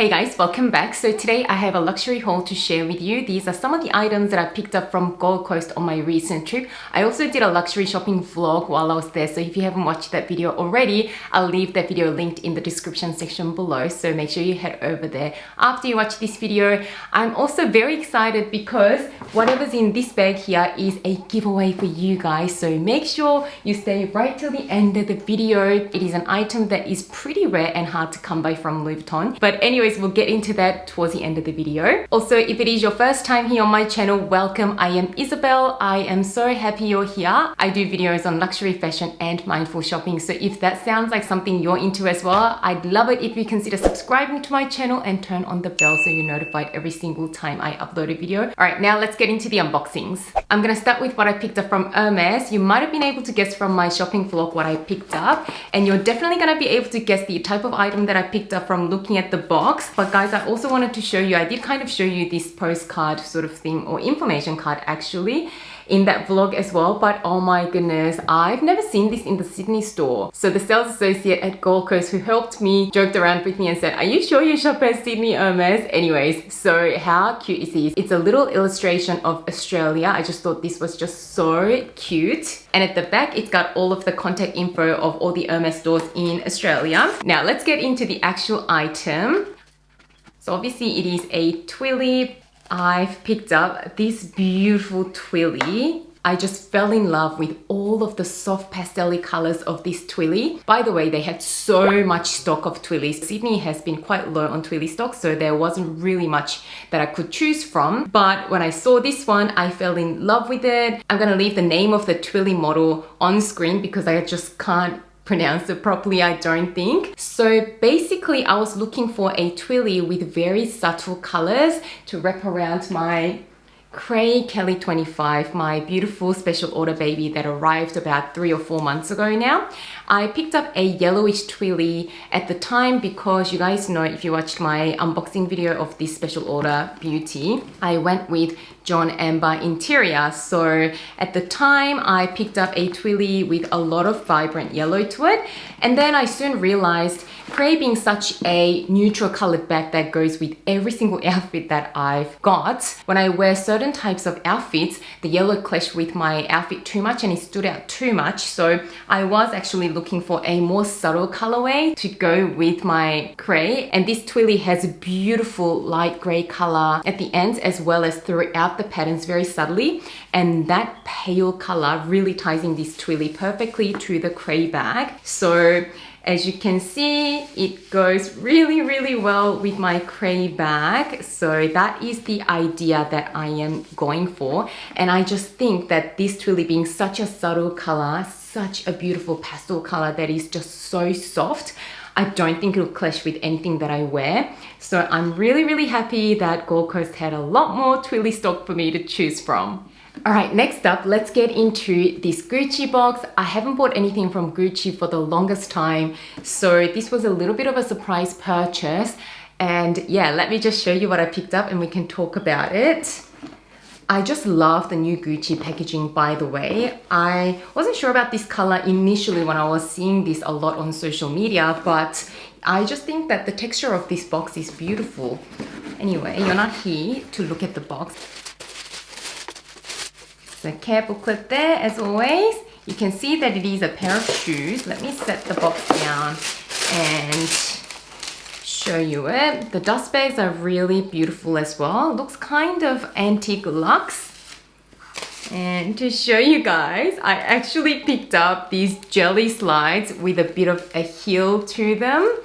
Hey guys, welcome back. So today I have a luxury haul to share with you. These are some of the items that I picked up from Gold Coast on my recent trip. I also did a luxury shopping vlog while I was there, so if you haven't watched that video already, I'll leave that video linked in the description section below, so make sure you head over there after you watch this video. I'm also very excited because whatever's in this bag here is a giveaway for you guys, so make sure you stay right till the end of the video. It is an item that is pretty rare and hard to come by from Louis Vuitton, but anyways, we'll get into that towards the end of the video. Also, if it is your first time here on my channel, welcome. I am Isabelle. I am so happy you're here. I do videos on luxury fashion and mindful shopping, so if that sounds like something you're into as well, I'd love it if you consider subscribing to my channel and turn on the bell so you're notified every single time I upload a video. All right, now let's get into the unboxings. I'm gonna start with what I picked up from Hermès. You might have been able to guess from my shopping vlog what I picked up, and you're definitely gonna be able to guess the type of item that I picked up from looking at the box. But guys, I also wanted to show you, I did kind of show you this postcard sort of thing, or information card actually, in that vlog as well, but oh my goodness, I've never seen this in the Sydney store. So the sales associate at Gold Coast who helped me joked around with me and said, are you sure you shop at Sydney Hermès? Anyways, so how cute is this? It's a little illustration of Australia. I just thought this was just so cute. And at the back, it's got all of the contact info of all the Hermès stores in Australia. Now let's get into the actual item. So obviously it is a twilly. I've picked up this beautiful twilly. I just fell in love with all of the soft pastel colors of this twilly. By the way, they had so much stock of twillies. Sydney has been quite low on twilly stock, so there wasn't really much that I could choose from. But when I saw this one, I fell in love with it. I'm gonna leave the name of the twilly model on screen because I just can't pronounce it properly, I don't think. So basically I was looking for a twilly with very subtle colors to wrap around my Cray Kelly 25, my beautiful special order baby that arrived about 3 or 4 months ago now. I picked up a yellowish twilly at the time because you guys know, if you watched my unboxing video of this special order beauty, I went with John Amber interior. So at the time I picked up a twilly with a lot of vibrant yellow to it, and then I soon realized Cray being such a neutral colored bag that goes with every single outfit that I've got, when I wear certain types of outfits, the yellow clashed with my outfit too much and it stood out too much. So I was actually looking for a more subtle colorway to go with my Cray, and this twilly has a beautiful light gray color at the ends as well as throughout the patterns very subtly, and that pale color really ties in this twilly perfectly to the Cray bag. So as you can see, it goes really well with my Cray bag. So that is the idea that I am going for. And I just think that this twilly being such a subtle color, such a beautiful pastel color that is just so soft, I don't think it'll clash with anything that I wear. So I'm really happy that Gold Coast had a lot more twilly stock for me to choose from. All right, next up, let's get into this Gucci box. I haven't bought anything from Gucci for the longest time, so this was a little bit of a surprise purchase. And yeah, let me just show you what I picked up and we can talk about it. I just love the new Gucci packaging, by the way. I wasn't sure about this color initially when I was seeing this a lot on social media, but I just think that the texture of this box is beautiful. Anyway, you're not here to look at the box. So care booklet there as always. You can see that it is a pair of shoes. Let me set the box down and show you it. The dust bags are really beautiful as well. Looks kind of antique luxe. And to show you guys, I actually picked up these jelly slides with a bit of a heel to them.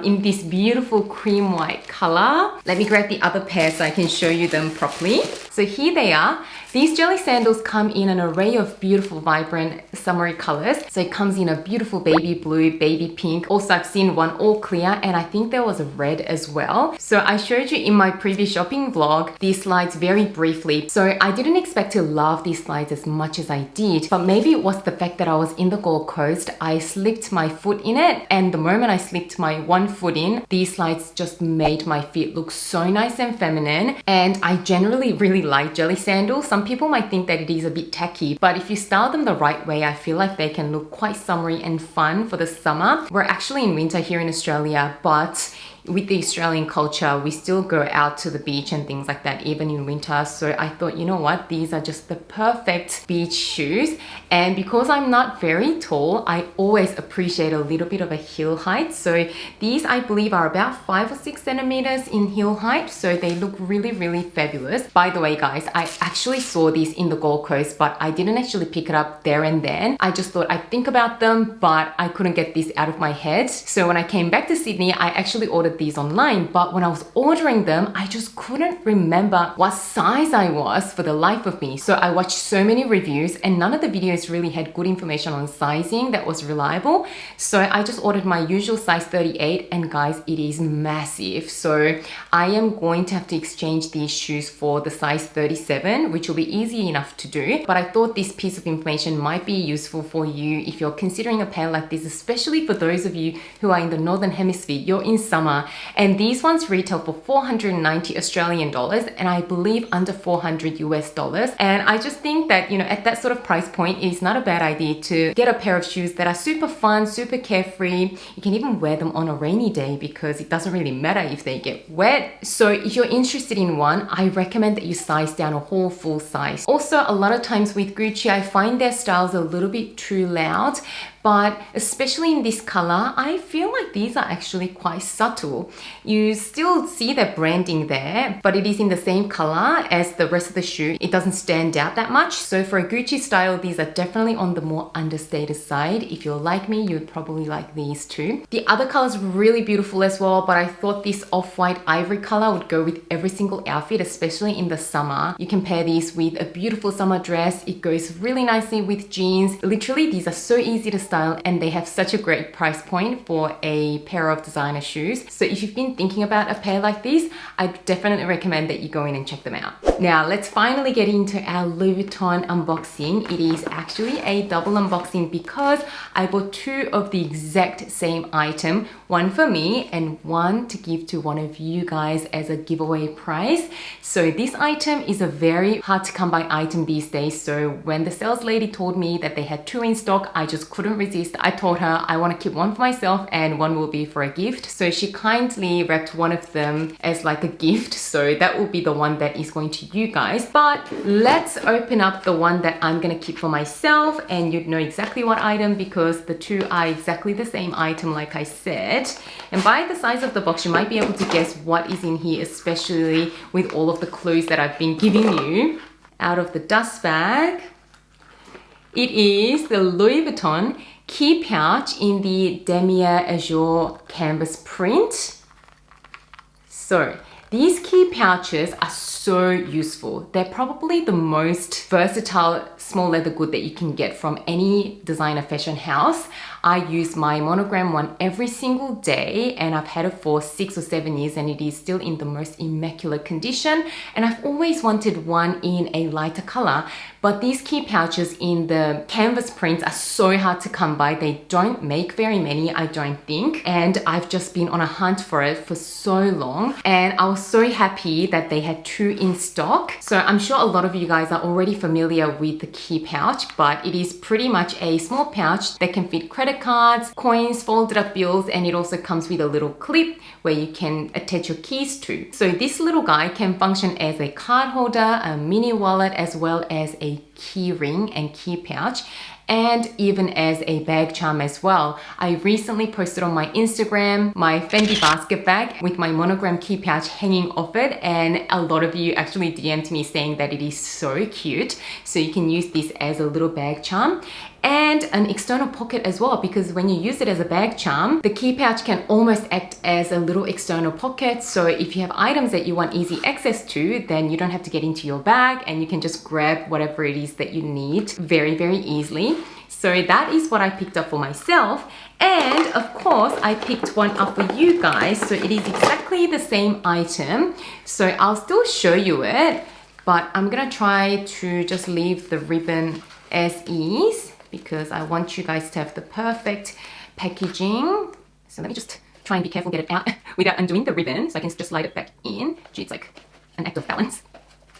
In this beautiful cream white color. Let me grab the other pair so I can show you them properly. So here they are. These jelly sandals come in an array of beautiful, vibrant, summery colors. So it comes in a beautiful baby blue, baby pink. Also, I've seen one all clear, and I think there was a red as well. So I showed you in my previous shopping vlog these slides very briefly. So I didn't expect to love these slides as much as I did, but maybe it was the fact that I was in the Gold Coast. I slipped my foot in it, and the moment I slipped my one foot in, these slides just made my feet look so nice and feminine. And I generally really like jelly sandals. Some people might think that it is a bit tacky, but if you style them the right way, I feel like they can look quite summery and fun for the summer. We're actually in winter here in Australia, but with the Australian culture, we still go out to the beach and things like that, even in winter. So I thought, you know what, these are just the perfect beach shoes. And because I'm not very tall, I always appreciate a little bit of a heel height. So these, I believe, are about 5 or 6 centimeters in heel height. So they look really, really fabulous. By the way, guys, I actually saw these in the Gold Coast, but I didn't actually pick it up there and then. I just thought I'd think about them, but I couldn't get this out of my head. So when I came back to Sydney, I actually ordered these online, but when I was ordering them, I just couldn't remember what size I was for the life of me. So I watched so many reviews and none of the videos really had good information on sizing that was reliable. So I just ordered my usual size 38, and guys, it is massive. So I am going to have to exchange these shoes for the size 37, which will be easy enough to do. But I thought this piece of information might be useful for you if you're considering a pair like this, especially for those of you who are in the Northern Hemisphere. You're in summer, and these ones retail for 490 Australian dollars, and I believe under 400 US dollars. And I just think that, you know, at that sort of price point, it's not a bad idea to get a pair of shoes that are super fun, super carefree. You can even wear them on a rainy day because it doesn't really matter if they get wet. So if you're interested in one, I recommend that you size down a whole full size. Also, a lot of times with Gucci, I find their styles a little bit too loud, but especially in this color, I feel like these are actually quite subtle. You still see the branding there, but it is in the same color as the rest of the shoe. It doesn't stand out that much. So for a Gucci style, these are definitely on the more understated side. If you're like me, you'd probably like these too. The other colors were really beautiful as well, but I thought this off-white ivory color would go with every single outfit, especially in the summer. You can pair these with a beautiful summer dress. It goes really nicely with jeans. Literally, these are so easy to style, and they have such a great price point for a pair of designer shoes. So if you've been thinking about a pair like this, I definitely recommend that you go in and check them out. Now let's finally get into our Louis Vuitton unboxing. It is actually a double unboxing because I bought 2 of the exact same item, one for me and one to give to one of you guys as a giveaway prize. So this item is a very hard to come by item these days. So when the sales lady told me that they had 2 in stock, I just couldn't resist. I told her I want to keep one for myself and one will be for a gift. So she kindly wrapped one of them as like a gift. So that will be the one that is going to you guys. But let's open up the one that I'm going to keep for myself, and you'd know exactly what item because the 2 are exactly the same item like I said. And by the size of the box, you might be able to guess what is in here, especially with all of the clues that I've been giving you. Out of the dust bag, it is the Louis Vuitton Key Pouch in the Demia Azure canvas print. So these key pouches are so useful. They're probably the most versatile small leather good that you can get from any designer fashion house. I use my monogram one every single day, and I've had it for 6 or 7 years and it is still in the most immaculate condition. And I've always wanted one in a lighter color, but these key pouches in the canvas prints are so hard to come by. They don't make very many, I don't think. And I've just been on a hunt for it for so long. And I was so happy that they had 2 in stock. So I'm sure a lot of you guys are already familiar with the key pouch, but it is pretty much a small pouch that can fit credit cards, coins, folded up bills, and it also comes with a little clip where you can attach your keys to. So this little guy can function as a card holder, a mini wallet, as well as a key ring and key pouch, and even as a bag charm as well. I recently posted on my Instagram my Fendi Basket Bag with my monogram key pouch hanging off it, and a lot of you actually DM'd me saying that it is so cute. So you can use this as a little bag charm and an external pocket as well, because when you use it as a bag charm, the key pouch can almost act as a little external pocket. So if you have items that you want easy access to, then you don't have to get into your bag and you can just grab whatever it is that you need very, very easily. So that is what I picked up for myself. And of course, I picked one up for you guys. So it is exactly the same item. So I'll still show you it, but I'm gonna try to just leave the ribbon as is, because I want you guys to have the perfect packaging. So let me just try and be careful, get it out without undoing the ribbon, so I can just slide it back in. Gee, it's like an act of balance.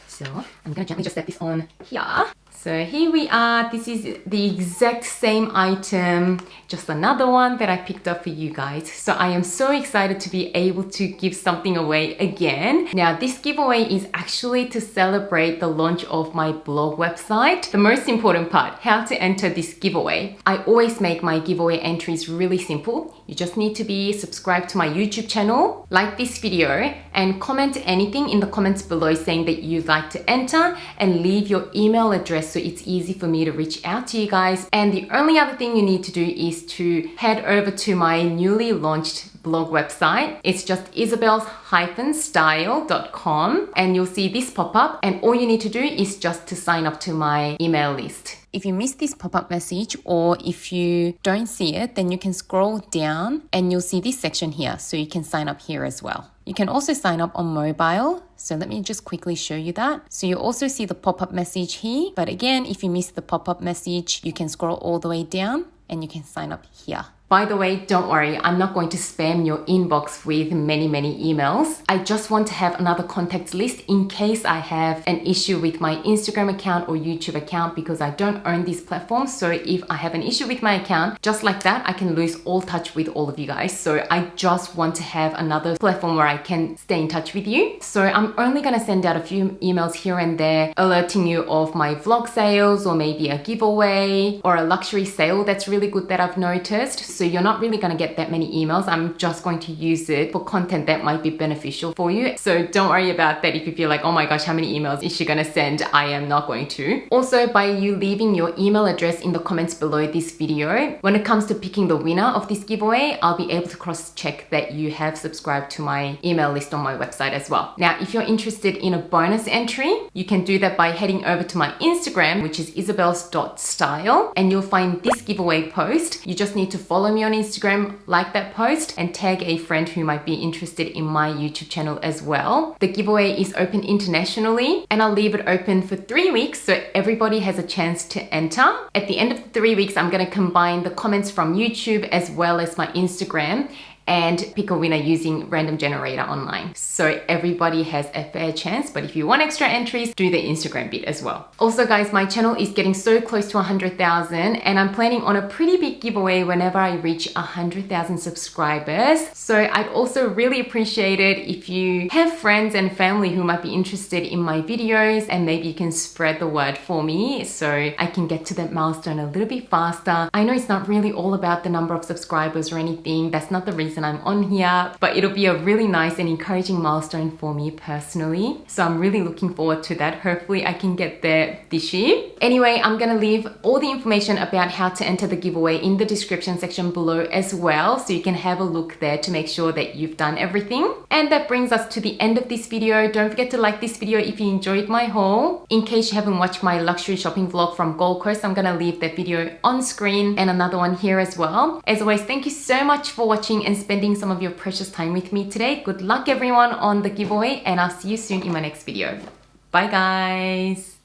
So I'm gonna gently just set this on here. So here we are. This is the exact same item, just another one that I picked up for you guys. So I am so excited to be able to give something away again. Now this giveaway is actually to celebrate the launch of my blog website. The most important part, how to enter this giveaway. I always make my giveaway entries really simple. You just need to be subscribed to my YouTube channel, like this video, and comment anything in the comments below saying that you'd like to enter, and leave your email address so it's easy for me to reach out to you guys. And the only other thing you need to do is to head over to my newly launched blog website. It's just isabelle-style.com, and you'll see this pop up, and all you need to do is just to sign up to my email list. If you miss this pop-up message, or if you don't see it, then you can scroll down and you'll see this section here, so you can sign up here as well. You can also sign up on mobile. So let me just quickly show you that. So you also see the pop-up message here. But again, if you miss the pop-up message, you can scroll all the way down and you can sign up here. By the way, don't worry, I'm not going to spam your inbox with many emails. I just want to have another contacts list in case I have an issue with my Instagram account or YouTube account, because I don't own these platforms. So if I have an issue with my account, just like that, I can lose all touch with all of you guys. So I just want to have another platform where I can stay in touch with you. So I'm only going to send out a few emails here and there, alerting you of my vlog sales, or maybe a giveaway or a luxury sale that's really good that I've noticed. So you're not really going to get that many emails. I'm just going to use it for content that might be beneficial for you. So don't worry about that if you feel like, oh my gosh, how many emails is she going to send? I am not going to. Also, by you leaving your email address in the comments below this video, when it comes to picking the winner of this giveaway, I'll be able to cross-check that you have subscribed to my email list on my website as well. Now, if you're interested in a bonus entry, you can do that by heading over to my Instagram, which is isabelles.style, and you'll find this giveaway post. You just need to follow me on Instagram, like that post, and tag a friend who might be interested in my YouTube channel as well. The giveaway is open internationally, and I'll leave it open for 3 weeks so everybody has a chance to enter. At the end of the 3 weeks, I'm going to combine the comments from YouTube as well as my Instagram and pick a winner using random generator online. So everybody has a fair chance, but if you want extra entries, do the Instagram bit as well. Also guys, my channel is getting so close to 100,000, and I'm planning on a pretty big giveaway whenever I reach 100,000 subscribers. So I'd also really appreciate it if you have friends and family who might be interested in my videos, and maybe you can spread the word for me so I can get to that milestone a little bit faster. I know it's not really all about the number of subscribers or anything. That's not the reason I'm on here, but it'll be a really nice and encouraging milestone for me personally. So I'm really looking forward to that. Hopefully I can get there this year. Anyway, I'm gonna leave all the information about how to enter the giveaway in the description section below as well, so you can have a look there to make sure that you've done everything. And that brings us to the end of this video. Don't forget to like this video if you enjoyed my haul. In case you haven't watched my luxury shopping vlog from Gold Coast, I'm gonna leave that video on screen and another one here as well. As always, thank you so much for watching and spending some of your precious time with me today. Good luck everyone on the giveaway, and I'll see you soon in my next video. Bye guys.